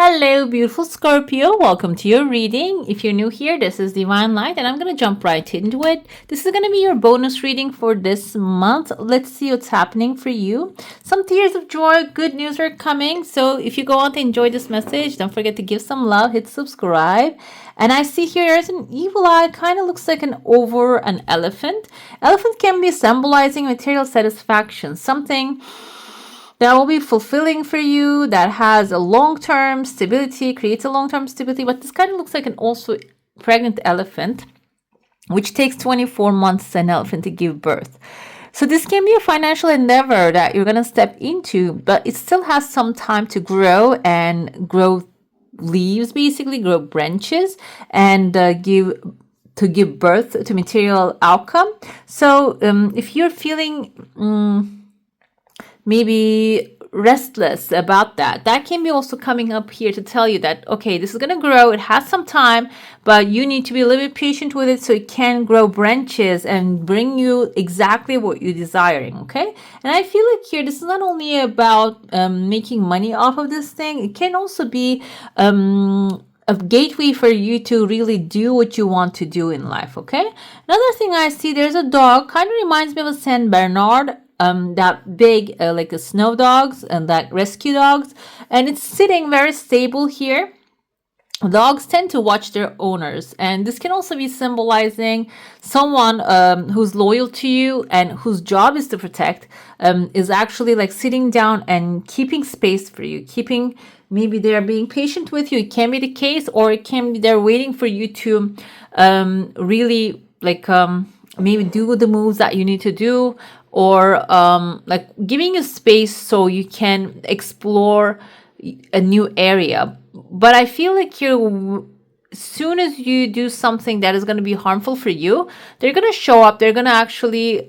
Hello, beautiful Scorpio. Welcome to your reading. If you're new here, this is Divine Light, and I'm going to jump right into it. This is going to be your bonus reading for this month. Let's see what's happening for you. Some tears of joy, good news are coming. So if you go on to enjoy this message, don't forget to give some love, hit subscribe. And I see here there's an evil eye, kind of looks like an elephant. Elephant can be symbolizing material satisfaction, something that will be fulfilling for you, that has a long-term stability, creates a long-term stability. But this kind of looks like an also pregnant elephant, which takes 24 months an elephant to give birth. So this can be a financial endeavor that you're going to step into, but it still has some time to grow and grow leaves, basically grow branches, and give birth to material outcome. So if you're feeling maybe restless about that can be also coming up here to tell you that, okay, this is going to grow. It has some time, but you need to be a little bit patient with it so it can grow branches and bring you exactly what you're desiring, okay? And I feel like here, this is not only about making money off of this thing. It can also be a gateway for you to really do what you want to do in life, okay? Another thing I see, there's a dog, kind of reminds me of a Saint Bernard, that big like the snow dogs and that rescue dogs, and it's sitting very stable here. Dogs tend to watch their owners, and this can also be symbolizing someone who's loyal to you and whose job is to protect, is actually like sitting down and keeping space for you, maybe they're being patient with you. It can be the case, or it can be they're waiting for you to really like maybe do the moves that you need to do, or like giving you space so you can explore a new area. But I feel like as soon as you do something that is going to be harmful for you, they're going to show up, they're going to actually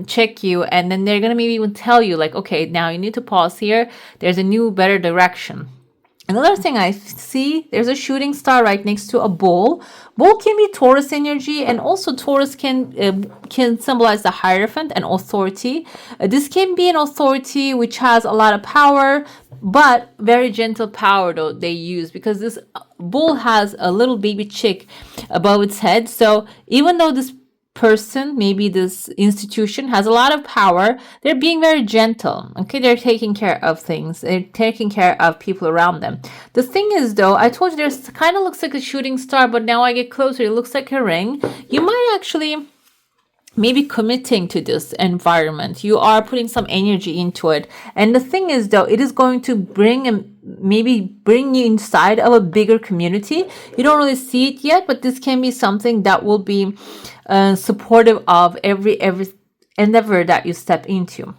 check you, and then they're going to maybe even tell you like, okay, now you need to pause here, there's a new better direction. Another thing I see, there's a shooting star right next to a bull. Bull can be Taurus energy, and also Taurus can symbolize the Hierophant and authority. This can be an authority which has a lot of power, but very gentle power though they use, because this bull has a little baby chick above its head. So even though this person, maybe this institution, has a lot of power, they're being very gentle, okay? They're taking care of things, they're taking care of people around them. The thing is though, I told you there's kind of looks like a shooting star, but now I get closer, it looks like a ring. You might actually maybe committing to this environment, you are putting some energy into it, and the thing is though, it is going to bring you inside of a bigger community. You don't really see it yet, but this can be something that will be supportive of every endeavor that you step into.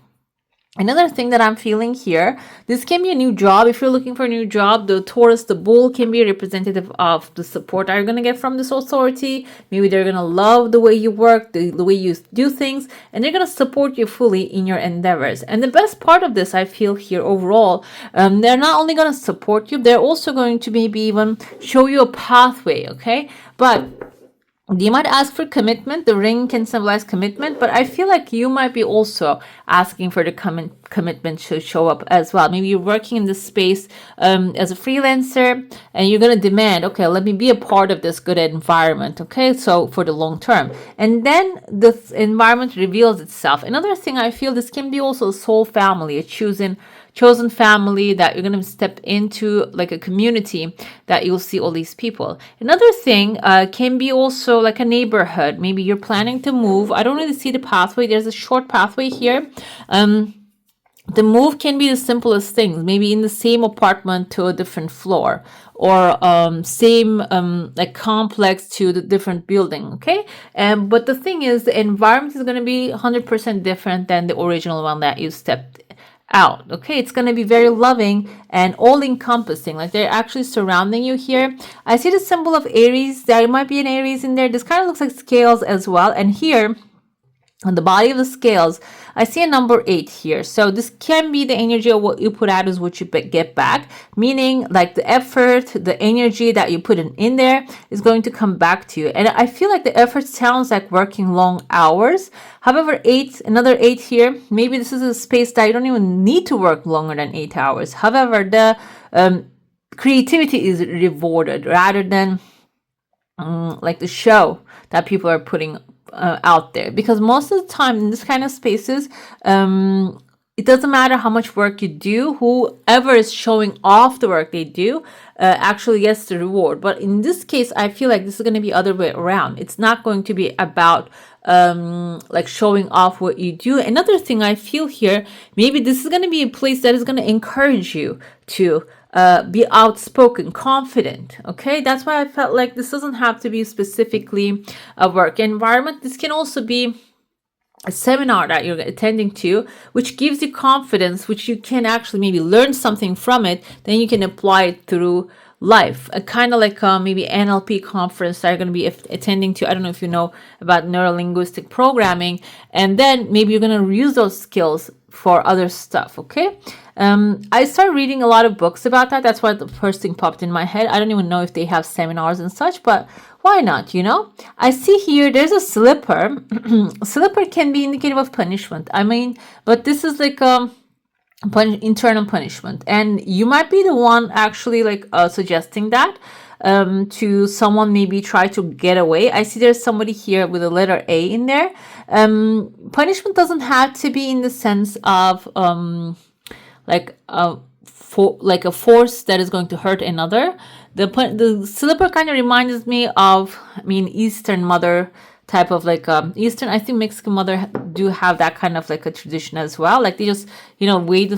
Another thing that I'm feeling here, this can be a new job. If you're looking for a new job, the Taurus, the bull, can be representative of the support that you're going to get from this authority. Maybe they're going to love the way you work, the way you do things, and they're going to support you fully in your endeavors. And the best part of this, I feel here overall, they're not only going to support you, they're also going to maybe even show you a pathway, okay? But you might ask for commitment. The ring can symbolize commitment, but I feel like you might be also asking for the commitment to show up as well. Maybe you're working in this space as a freelancer, and you're going to demand, okay, let me be a part of this good environment, okay, so for the long term. And then this environment reveals itself. Another thing I feel, this can be also a soul family, a chosen family that you're going to step into, like a community that you'll see all these people. Another thing can be also like a neighborhood. Maybe you're planning to move. I don't really see the pathway. There's a short pathway here. The move can be the simplest things, maybe in the same apartment to a different floor, or same like complex to the different building, okay? But the thing is, the environment is going to be 100% different than the original one that you stepped out, okay? It's going to be very loving and all-encompassing, like they're actually surrounding you here. I see the symbol of Aries. There might be an Aries in there. This kind of looks like scales as well, and here on the body of the scales, I see a number 8 here. So this can be the energy of what you put out is what you get back, meaning like the effort, the energy that you put in there is going to come back to you. And I feel like the effort sounds like working long hours. However, another 8 here, maybe this is a space that you don't even need to work longer than 8 hours. However, the creativity is rewarded rather than like the show that people are putting out there. Because most of the time in this kind of spaces, it doesn't matter how much work you do, whoever is showing off the work they do actually gets the reward. But in this case, I feel like this is going to be other way around. It's not going to be about like showing off what you do. Another thing I feel here, maybe this is going to be a place that is going to encourage you to be outspoken, confident. Okay, that's why I felt like this doesn't have to be specifically a work environment. This can also be a seminar that you're attending to, which gives you confidence, which you can actually maybe learn something from it, then you can apply it through life. Kind of like maybe NLP conference that you're going to be attending to. I don't know if you know about neuro-linguistic programming, and then maybe you're going to use those skills for other stuff. Okay, I started reading a lot of books about that. That's why the first thing popped in my head. I don't even know if they have seminars and such, but why not, you know? I see here there's a slipper. Slipper can be indicative of punishment. I mean, but this is like internal punishment. And you might be the one actually like suggesting that to someone, maybe try to get away. I see there's somebody here with a letter A in there. Punishment doesn't have to be in the sense of like a force that is going to hurt another. The slipper kind of reminds me of, I mean, Eastern mother type of like Eastern, I think Mexican mother do have that kind of like a tradition as well. Like they just, you know, weigh the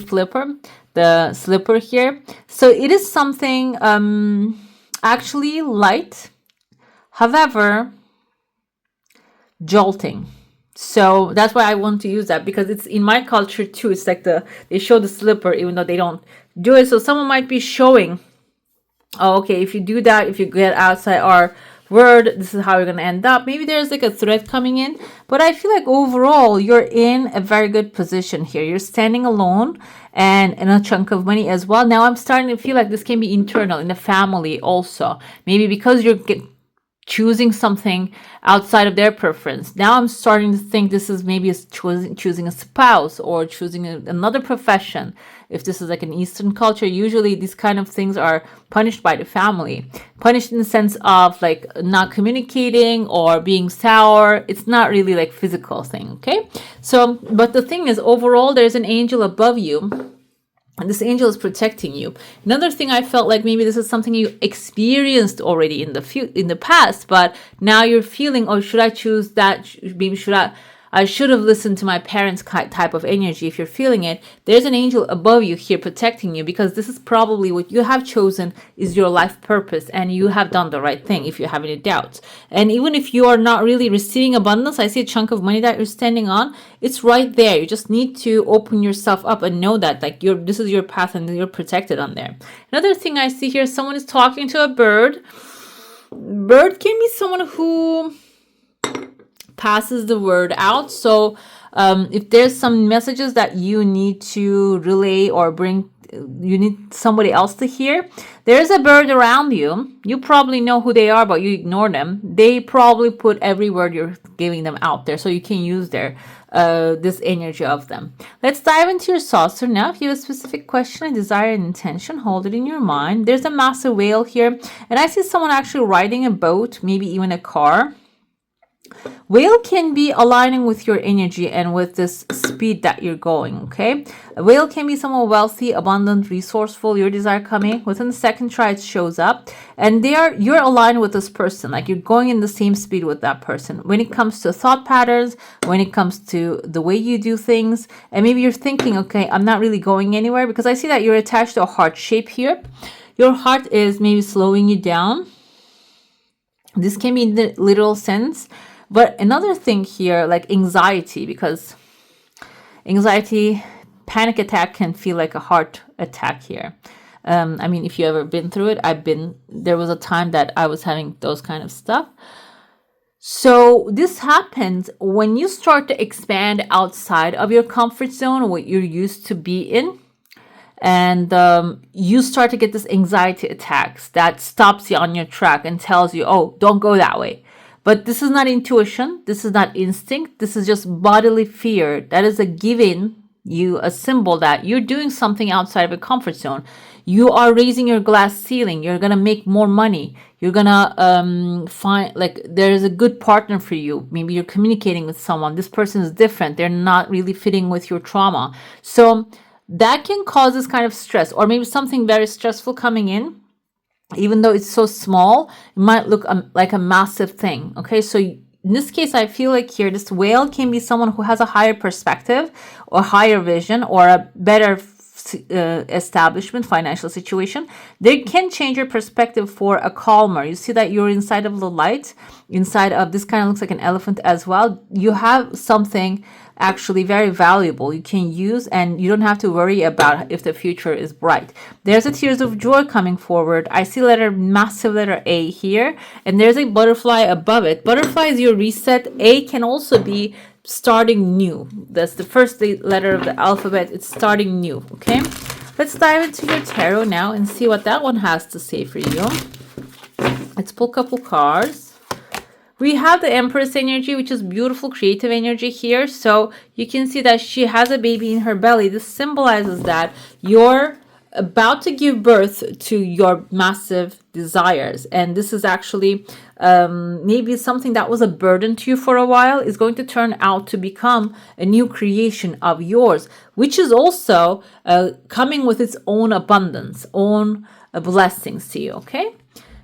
slipper here. So it is something actually light, however, jolting. So that's why I want to use that, because it's in my culture too. It's like they show the slipper even though they don't do it. So someone might be showing, oh, okay, if you do that, if you get outside our word, this is how you're going to end up. Maybe there's like a threat coming in, but I feel like overall you're in a very good position here. You're standing alone and in a chunk of money as well. Now I'm starting to feel like this can be internal in the family also. Maybe because you're choosing something outside of their preference. Now I'm starting to think this is maybe choosing a spouse or choosing another profession. If this is like an Eastern culture, usually these kind of things are punished by the family. Punished in the sense of like not communicating or being sour. It's not really like physical thing, okay? So, but the thing is, overall, there's an angel above you. And this angel is protecting you. Another thing, I felt like maybe this is something you experienced already in the past, but now you're feeling, oh, should I choose that? Maybe I should have listened to my parents' type of energy. If you're feeling it, there's an angel above you here protecting you, because this is probably what you have chosen is your life purpose, and you have done the right thing if you have any doubts. And even if you are not really receiving abundance, I see a chunk of money that you're standing on. It's right there. You just need to open yourself up and know that like this is your path and you're protected on there. Another thing I see here, someone is talking to a bird. Bird can be someone who passes the word out. So if there's some messages that you need to relay or bring, you need somebody else to hear, there's a bird around you. You probably know who they are, but you ignore them. They probably put every word you're giving them out there, so you can use this energy of them. Let's dive into your saucer now. If you have a specific question, a desire, and intention, hold it in your mind. There's a massive whale here, and I see someone actually riding a boat, maybe even a car. Whale can be aligning with your energy and with this speed that you're going, okay? A whale can be someone wealthy, abundant, resourceful, your desire coming. Within the second try, it shows up. And you're aligned with this person, like you're going in the same speed with that person. When it comes to thought patterns, when it comes to the way you do things, and maybe you're thinking, okay, I'm not really going anywhere, because I see that you're attached to a heart shape here. Your heart is maybe slowing you down. This can be in the literal sense. But another thing here, like anxiety, because anxiety, panic attack can feel like a heart attack here. I mean, if you ever been through it, there was a time that I was having those kind of stuff. So this happens when you start to expand outside of your comfort zone, what you're used to be in. And you start to get this anxiety attacks that stops you on your track and tells you, oh, don't go that way. But this is not intuition. This is not instinct. This is just bodily fear. That is giving you a symbol that you're doing something outside of a comfort zone. You are raising your glass ceiling. You're going to make more money. You're going to find, like, there's a good partner for you. Maybe you're communicating with someone. This person is different. They're not really fitting with your trauma. So that can cause this kind of stress, or maybe something very stressful coming in. Even though it's so small, it might look like a massive thing. Okay, so in this case, I feel like here, this whale can be someone who has a higher perspective or higher vision or a better establishment, financial situation. They can change your perspective for a calmer. You see that you're inside of the light, inside of this kind of looks like an elephant as well. You have something actually very valuable you can use, and you don't have to worry about if the future is bright. There's a tears of joy coming forward. I see massive letter A here, and there's a butterfly above it. Butterfly is your reset. A can also be starting new. That's the first letter of the alphabet. It's starting new. Okay, let's dive into your tarot now and see what that one has to say for you. Let's pull a couple cards. We have the Empress energy, which is beautiful creative energy here. So you can see that she has a baby in her belly. This symbolizes that you're about to give birth to your massive desires. And this is actually maybe something that was a burden to you for a while is going to turn out to become a new creation of yours, which is also coming with its own abundance, own blessings to you, okay?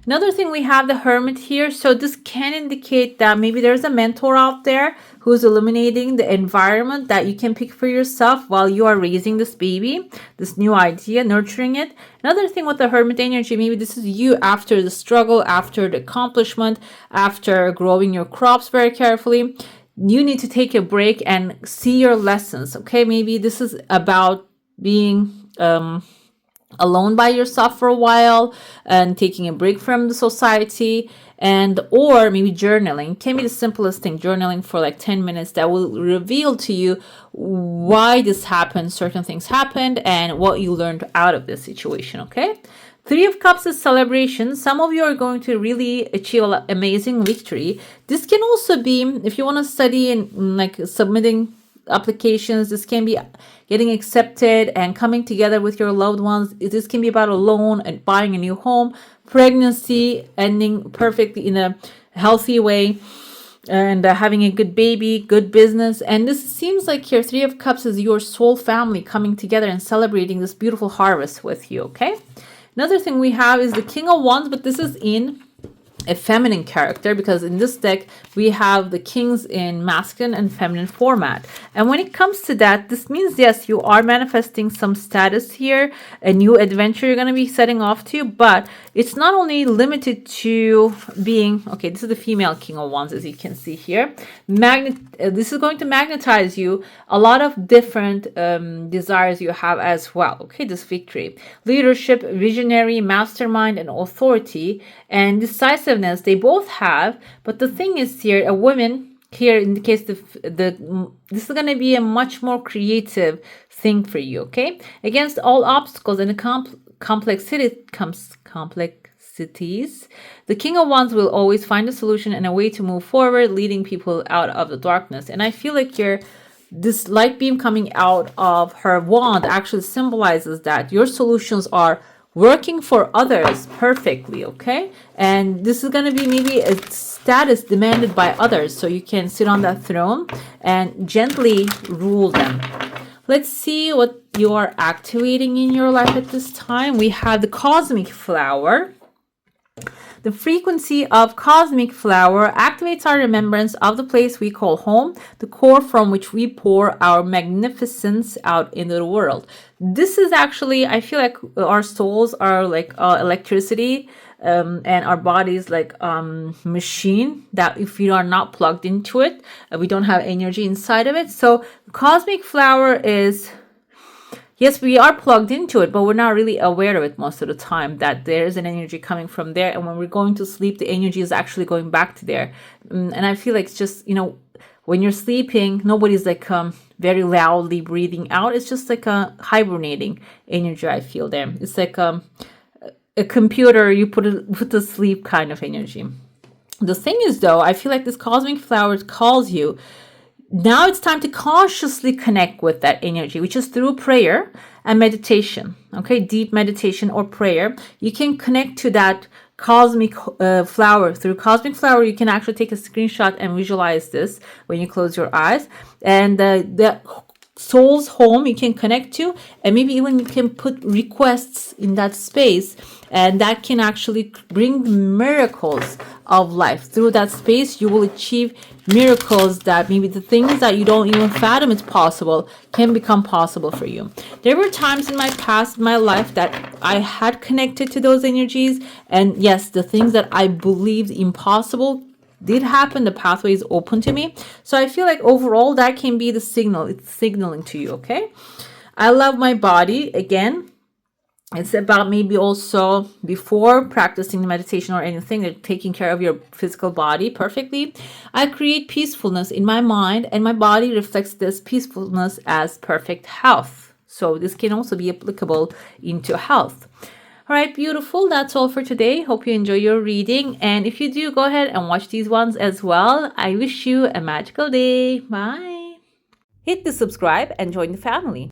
Another thing, we have the Hermit here. So this can indicate that maybe there's a mentor out there who's illuminating the environment that you can pick for yourself while you are raising this baby, this new idea, nurturing it. Another thing with the Hermit energy, maybe this is you after the struggle, after the accomplishment, after growing your crops very carefully. You need to take a break and see your lessons, okay? Maybe this is about being alone by yourself for a while and taking a break from the society, and or maybe journaling can be the simplest thing. Journaling for like 10 minutes that will reveal to you why this happened, certain things happened, and what you learned out of this situation. Okay, Three of Cups is celebration. Some of you are going to really achieve an amazing victory. This can also be if you want to study and like submitting applications. This can be getting accepted and coming together with your loved ones. This can be about a loan and buying a new home, pregnancy ending perfectly in a healthy way, and having a good baby, good business. And this seems like here, Three of Cups is your soul family coming together and celebrating this beautiful harvest with you, okay? Another thing we have is the King of Wands, but this is in a feminine character, because in this deck we have the kings in masculine and feminine format. And when it comes to that, this means yes, you are manifesting some status here, a new adventure you're going to be setting off to, but it's not only limited to being, okay, this is the female King of Wands, as you can see here. This is going to magnetize you a lot of different desires you have as well. Okay, this victory, leadership, visionary, mastermind, and authority, and decisiveness they both have. But the thing is here, a woman here indicates this is going to be a much more creative thing for you, okay? Against all obstacles and the complexities, the King of Wands will always find a solution and a way to move forward, leading people out of the darkness. And I feel like here, this light beam coming out of her wand actually symbolizes that your solutions are working for others perfectly, okay? And this is going to be maybe a status demanded by others, so you can sit on that throne and gently rule them. Let's see what you are activating in your life at this time. We have the Cosmic Flower. The frequency of Cosmic Flower activates our remembrance of the place we call home, the core from which we pour our magnificence out into the world. This is actually, I feel like our souls are like electricity, and our bodies like machine that if we are not plugged into it, we don't have energy inside of it. So Cosmic Flower is, yes, we are plugged into it, but we're not really aware of it most of the time, that there is an energy coming from there. And when we're going to sleep, the energy is actually going back to there. And I feel like it's just, when you're sleeping, nobody's like very loudly breathing out. It's just like a hibernating energy, I feel there. It's like a computer you put to sleep kind of energy. The thing is, though, I feel like this Cosmic Flower calls you Now it's time to consciously connect with that energy, which is through prayer and meditation. Okay, deep meditation or prayer. You can connect to that cosmic flower. Through cosmic flower, you can actually take a screenshot and visualize this when you close your eyes. And the soul's home you can connect to, and maybe even you can put requests in that space, and that can actually bring miracles of life. Through that space you will achieve miracles that maybe the things that you don't even fathom it's possible can become possible for you. There were times in my past, in my life, that I had connected to those energies, and yes, the things that I believed impossible did happen. The pathway is open to me. So I feel like overall that can be the signal. It's signaling to you. Okay, I love my body. Again, it's about maybe also before practicing the meditation or anything, that taking care of your physical body perfectly. I create peacefulness in my mind, and my body reflects this peacefulness as perfect health. So this can also be applicable into health. All right, beautiful. That's all for today. Hope you enjoy your reading. And if you do, go ahead and watch these ones as well. I wish you a magical day. Bye. Hit the subscribe and join the family.